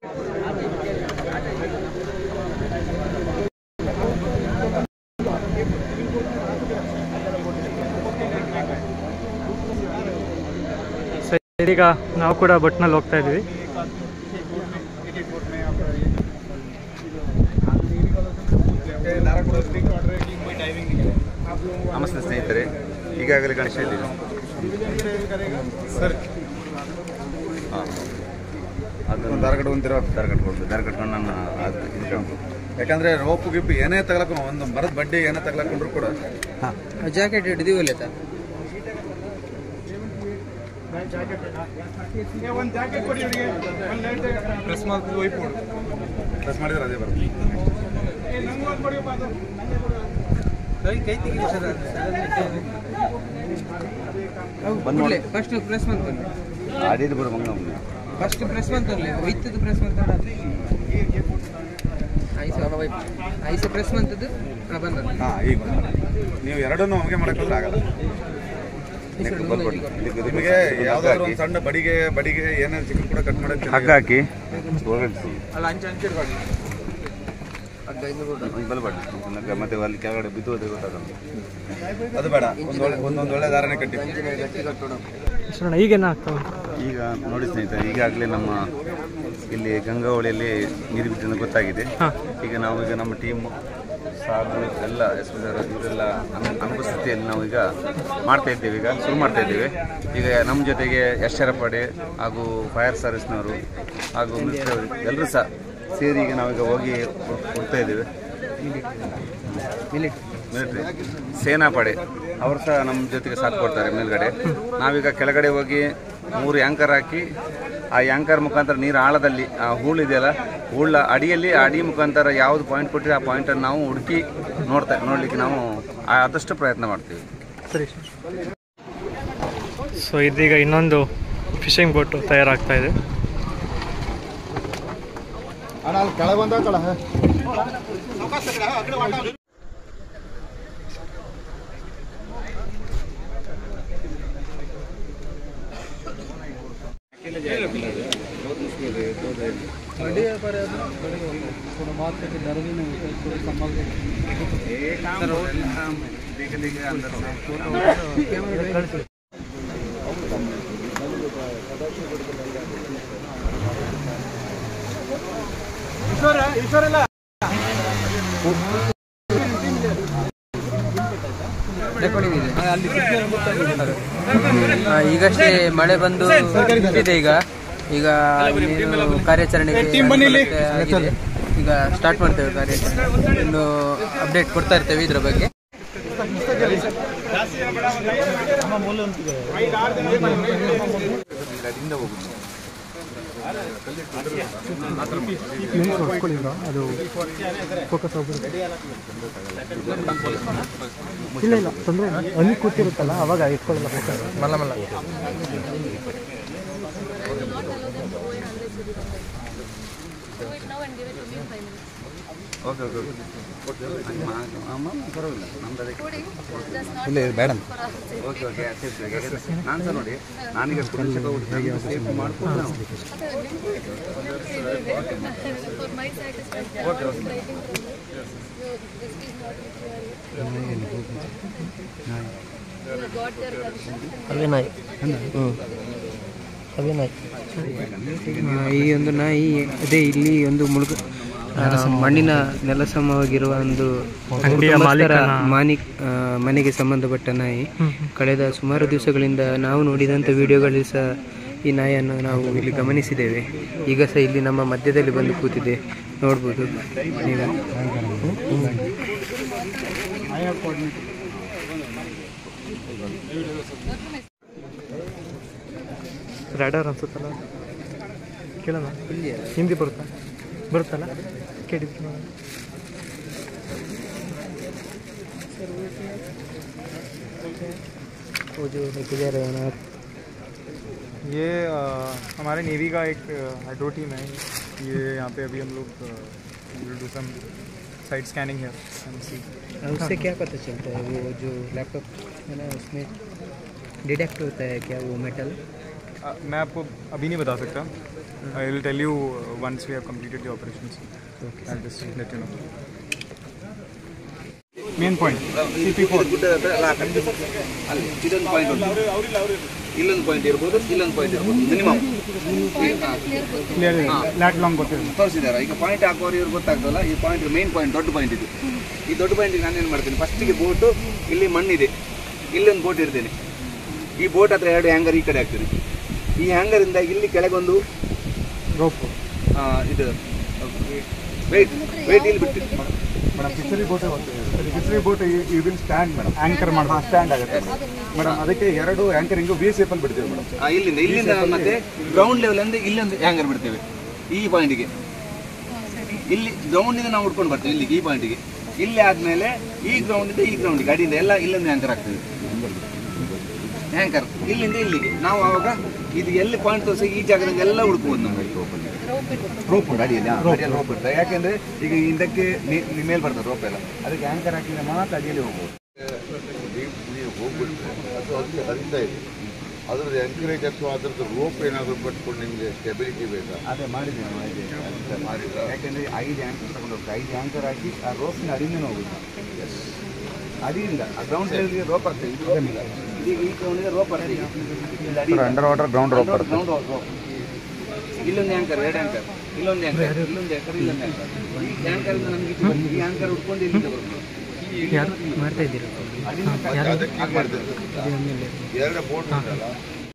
ಈಗ ನಾವು ಕೂಡ ಬಟ್ನಲ್ಲಿ ಹೋಗ್ತಾ ಇದ್ವಿ. ನಮಸ್ತೆ ಸ್ನೇಹಿತರೆ, ಈಗಾಗಲೇ ಗಣೇಶ ಇದ್ದೀವಿ ಸರ್. ಅದನ್ನು ದಾರ ಕಟ್ಕೊಂಡು ನನ್ನ ಇದು ಯಾಕಂದರೆ ರೋಪು ಗಿಪ್ಪು ಏನೇ ತಗೊಳಕೊಂಡು ಒಂದು ಮರದ ಬಡ್ಡಿ ಏನೇ ತಗೊಳಕೊಂಡ್ರು ಕೂಡ ಜಾಕೆಟ್ ಹಿಡಿದೀವಲ್ಲ ಪ್ರೆಸ್ ಮಾಡಿದ್ರೆ ಅದೇ ಬರುತ್ತೆ. ಫಸ್ಟ್ ಪ್ರೆಸ್ ಮಾಡ್ತಾರೆ ಆಡಿದ್ದು ಬರೋ ಮಂಗ ಫಸ್ಟ್ ಪ್ರೆಸ್ ಮಾಡ್ತಾರಲ್ಲ ಒಯ್ತದ್ದು ಪ್ರೆಸ್ ಮಾಡ್ತಾರೆ ಐಸ ಪ್ರೆಸ್ ಮಾಡ್ತದ್ದು ಬಂದ. ಹಾಂ, ಈಗ ನೀವು ಎರಡನ್ನೂ ನಮಗೆ ಮಾಡೋಕ್ಕಾದ್ರೆ ಆಗಲ್ಲ. ನಿಮಗೆ ಯಾವ್ದಾದ್ರು ಒಂದು ಸಣ್ಣ ಬಡಿಗೆ ಏನಾದ್ರು ಚಿಕನ್ ಕೂಡ ಕಟ್ ಮಾಡೋಕ್ಕೆ ಹಗ್ಗ ಹಾಕಿ ಅಲ್ಲ ಅಂಚೆ ಮತ್ತೆ ಅಲ್ಲಿ ಕೆಳಗಡೆ ಬಿದ್ದು ಅದೇ ಗೊತ್ತಾಗಲ್ಲ. ಅದು ಬೇಡ, ಒಂದೊಂದು ಒಳ್ಳೆ ದಾರನೇ ಕಟ್ಟಿ. ಈಗೇನು ಆಗ್ತಾವ? ಈಗ ನೋಡಿ ಸ್ನೇಹಿತರೆ, ಈಗಾಗಲೇ ನಮ್ಮ ಇಲ್ಲಿ ಗಂಗಾವಳಿಯಲ್ಲಿ ನೀರು ಬಿಟ್ಟಿದ್ದು ಗೊತ್ತಾಗಿದೆ. ಈಗ ನಮ್ಮ ಟೀಮ್ ಸಾಧು ಎಲ್ಲ ಇವರೆಲ್ಲ ಅನುಪಸ್ಥಿತಿಯಲ್ಲಿ ನಾವು ಈಗ ಮಾಡ್ತಾ ಇದ್ದೇವೆ. ಈಗ ಶುರು ಮಾಡ್ತಾ ಇದ್ದೇವೆ. ಈಗ ನಮ್ಮ ಜೊತೆಗೆ ಎಚ್ಚರಪಡೆ ಹಾಗೂ ಫೈರ್ ಸರ್ವಿಸ್ನವರು ಹಾಗೂ ಮಿಲಿಟರಿ ಎಲ್ಲರೂ ಸಹ ಸೇರಿ ಈಗ ನಾವೀಗ ಹೋಗಿ ಕೊಡ್ತಾ ಇದ್ದೇವೆ. ಮಿಲಿಟರಿ ಸೇನಾಪಡೆ ಅವರು ಸಹ ನಮ್ಮ ಜೊತೆಗೆ ಸಾಥ್ ಕೊಡ್ತಾರೆ ಮೇಲ್ಗಡೆ. ನಾವೀಗ ಕೆಳಗಡೆ ಹೋಗಿ 3 ಆ್ಯಂಕರ್ ಹಾಕಿ ಆ ಆ್ಯಂಕರ್ ಮುಖಾಂತರ ನೀರು ಆಳದಲ್ಲಿ ಆ ಹೂಳಿದೆಯಲ್ಲ, ಹೂಳ ಅಡಿಯಲ್ಲಿ ಅಡಿ ಮುಖಾಂತರ ಯಾವುದು ಪಾಯಿಂಟ್ ಕೊಟ್ಟರೆ ಆ ಪಾಯಿಂಟನ್ನು ನಾವು ಹುಡುಕಿ ನೋಡಲಿಕ್ಕೆ ನಾವು ಆದಷ್ಟು ಪ್ರಯತ್ನ ಮಾಡ್ತೀವಿ. ಸರಿ. ಸೊ ಇದೀಗ ಇನ್ನೊಂದು ಫಿಶಿಂಗ್ ಬೋಟು ತಯಾರಾಗ್ತಾ ಇದೆ. ಈಗಷ್ಟೇ ಮಳೆ ಬಂದು ನಿಂತಿದೆ. ಈಗ ಕಾರ್ಯಾಚರಣೆಗೆ ಈಗ ಸ್ಟಾರ್ಟ್ ಮಾಡ್ತೇವೆ ಕಾರ್ಯಾಚರಣೆ. ಇನ್ನು ಅಪ್ಡೇಟ್ ಕೊಡ್ತಾ ಇರ್ತೇವೆ ಇದರ ಬಗ್ಗೆ. ಅದು ಫೋಕಸ್ ಆಗ್ಬಿಡುತ್ತೆ. ಇಲ್ಲ ತೊಂದರೆ ಹನಿ ಕೂತಿರುತ್ತಲ್ಲ ಅವಾಗ ಇಟ್ಕೊಳ್ಳಲ್ಲ ಫೋಕಸ್. ಮಲ್ಲ ಓಕೆ ಪರವಾಗಿಲ್ಲ, ನಮ್ದು ಅದಕ್ಕೆ ಇಲ್ಲ ಬೇಡ. ಓಕೆ ನಾನು ಸಹ ನೋಡಿ, ನಾನೀಗ ಸೇಫ್ ಮಾಡ್ಕೊಂಡು ಈ ಒಂದು ನಾಯಿ ಅದೇ ಇಲ್ಲಿ ಒಂದು ಮಣ್ಣಿನ ನೆಲಸಮವಾಗಿರುವ ಒಂದು ಮನೆಗೆ ಸಂಬಂಧಪಟ್ಟ ನಾಯಿ. ಕಳೆದ ಸುಮಾರು ದಿವಸಗಳಿಂದ ನಾವು ನೋಡಿದಂಥ ವಿಡಿಯೋಗಳಲ್ಲಿ ಸಹ ಈ ನಾಯಿಯನ್ನು ನಾವು ಇಲ್ಲಿ ಗಮನಿಸಿದ್ದೇವೆ. ಈಗ ಸಹ ಇಲ್ಲಿ ನಮ್ಮ ಮಧ್ಯದಲ್ಲಿ ಬಂದು ಕೂತಿದೆ, ನೋಡ್ಬೋದು ನೀವು. ರಾಡರ್ ಅನ್ಸುತ್ತಲ್ಲ, ಕೇಳೋಣ. ಹಿಂದಿ ಬರುತ್ತಲ್ಲ, ಕೇಳಿದ್ವಿ. वो जो लेके जा रहे हैं ना, ये हमारे नेवी का एक हाइड्रो टीम है. ये यहाँ पे अभी हम लोग डू सम साइड स्कैनिंग है. उससे क्या पता चलता है? वो जो लैपटॉप है ना, उसमें डिटेक्ट होता है क्या वो मेटल? मैं आपको अभी नहीं बता सकता. I will tell you once we have completed the operations. Okay. I'll just let you know. Main point. CP4. ಇದೊಂದು ಪಾಯಿಂಟ್ ಉಂಟು, ಇಲ್ಲೊಂದು ಪಾಯಿಂಟ್ ಇರ್ಬೋದು, ಇಲ್ಲೊಂದು ಪಾಯಿಂಟ್ ಇರ್ಬೋದು, ಮಿನಿಮಮ್ ಲ್ಯಾಟ್ ಲಾಂಗ್ ಗೊತ್ತಿಲ್ಲ ತೋರಿಸಿದ್ದಾರೆ. ಈಗ ಪಾಯಿಂಟ್ ಹಾಕೋರು ಇವ್ರು ಗೊತ್ತಾಗ್ತಲ್ಲ, ಈ ಪಾಯಿಂಟ್ ಮೇನ್ ಪಾಯಿಂಟ್, ದೊಡ್ಡ ಪಾಯಿಂಟ್ ಇದು. ಈ ದೊಡ್ಡ ಪಾಯಿಂಟಿಗೆ ನಾನೇನು ಮಾಡ್ತೀನಿ, ಫಸ್ಟಿಗೆ ಬೋಟು ಇಲ್ಲಿ ಮಣ್ಣಿದೆ, ಇಲ್ಲೊಂದು ಬೋಟ್ ಇರ್ತೇನೆ, ಈ ಬೋಟ್ ಹತ್ರ 2 ಹ್ಯಾಂಗರ್ ಈ ಕಡೆ ಹಾಕ್ತೀನಿ. ಈ ಹ್ಯಾಂಗರಿಂದ ಇಲ್ಲಿ ಕೆಳಗೊಂದು ರೋಪ್ ಇದು ವೆಯ್ಟ್ ಇಲ್ಲಿ ಬಿಟ್ಟು madam fishery boat fishery boat you will stand madam, anchor ಮಾಡಿ ಸ್ಟ್ಯಾಂಡ್ ಆಗುತ್ತೆ ಮೇಡಮ್. ಅದಕ್ಕೆ 2 ಆ್ಯಂಕರಿಂಗು ವಿ ಸೇಪಲ್ಲಿ ಬಿಡ್ತೀವಿ ಮೇಡಮ್. ಇಲ್ಲಿಂದ ಮತ್ತೆ ಗ್ರೌಂಡ್ ಲೆವೆಲ್ ಅಂದ್ರೆ ಇಲ್ಲೊಂದು ಹ್ಯಾಂಗರ್ ಬಿಡ್ತೇವೆ ಈ ಪಾಯಿಂಟಿಗೆ. ಇಲ್ಲಿ ಗ್ರೌಂಡಿಂದ ನಾವು ಉಡ್ಕೊಂಡು ಬರ್ತೇವೆ ಇಲ್ಲಿಗೆ, ಈ ಪಾಯಿಂಟಿಗೆ. ಇಲ್ಲಿ ಆದಮೇಲೆ ಈ ಗ್ರೌಂಡಿಂದ ಈ ಗ್ರೌಂಡಿಗೆ ಅಡಿಯಿಂದ ಎಲ್ಲ ಇಲ್ಲೊಂದು ಹ್ಯಾಂಕರ್ ಆಗ್ತದೆ. ಹ್ಯಾಂಕರ್ ಇಲ್ಲಿಂದ ಇಲ್ಲಿಗೆ ನಾವು ಆವಾಗ ಇದು ಎಲ್ಲಿ ಪಾಯಿಂಟ್ ತೋರಿಸಿ ಈ ಜಾಗದಿಂದ ಎಲ್ಲ ಹುಡುಕ್ಬೋದು ನಮಗೆ. ರೋಪ್ ಉಂಟು ಅಡಿಯಲ್ಲಿ, ರೋಪ್ ಇರ್ತದೆ. ಯಾಕೆಂದರೆ ಈಗ ಇದಕ್ಕೆ ಮೇಲೆ ಬರ್ತದೆ ರೋಪ್ ಎಲ್ಲ, ಅದಕ್ಕೆ ಹ್ಯಾಂಕರ್ ಹಾಕಿದ್ರೆ ಮಾತ್ರ ಅಡಿಯಲ್ಲಿ ಹೋಗ್ಬೋದು. ನೀವು ಹೋಗ್ಬಿಟ್ರೆ ಅದು ಅದಕ್ಕೆ ಹರಿತಾ ಇದೆ. ಅದ್ರದ್ದು ಎಂಕರೇಜ್ ಅಥವಾ ಅದ್ರದ್ದು ರೋಪ್ ಏನಾದರೂ ಕಟ್ಕೊಂಡು ನಿಮಗೆ ಸ್ಟೆಬಿಲಿಟಿ ಬೇಕಾ? ಅದೇ ಮಾಡಿದ್ದೇವೆ. ಯಾಕೆಂದರೆ 5 ಹ್ಯಾಂಕರ್ ತಗೊಂಡು ಹೋಗ್ತದೆ, 5 ಹ್ಯಾಂಕರ್ ಹಾಕಿ ಆ ರೋಪಿನ ಅಡಿಯಿಂದ ಹೋಗುದು. ಅಡಿಯಿಂದ ಆ ಗ್ರೌಂಡ್ ಲೆವೆಲ್ಗೆ ರೋಪ್ ಆಗ್ತದೆ. ಈಗ ಈ ಗ್ರೌಂಡಿಗೆ ರೋಪ್ ಆಗ್ತದೆ, ಅಂಡರ್ ವಾಟರ್ ಗ್ರೌಂಡ್ ರೋಪ್ ಬರ್ತದೆ. Ground rope. ಇಲ್ಲೊಂದು ಹ್ಯಾಂಕರ್, 2 ಹ್ಯಾಂಕರ್, ಇಲ್ಲೊಂದು ಹ್ಯಾಂಕರ್, ಇಲ್ಲೊಂದು ಹ್ಯಾಂಕರ್, ಇಲ್ಲೊಂದು ಹ್ಯಾಂಕರ್. ಈ ಹ್ಯಾಂಕರಿಂದ ನಮಗೆ ಈ ಹ್ಯಾಂಕರ್ ಉಟ್ಕೊಂಡು ಇಲ್ಲಿಂದ ಬರ್ಬೋದು. ಮಾಡ್ತಾ ಇದ್ದೀರಾ? ಅದಕ್ಕೆ ಮಾಡ್ತಾರೆ 2 ಬೋಟ್ ಉಂಟಲ್ಲ,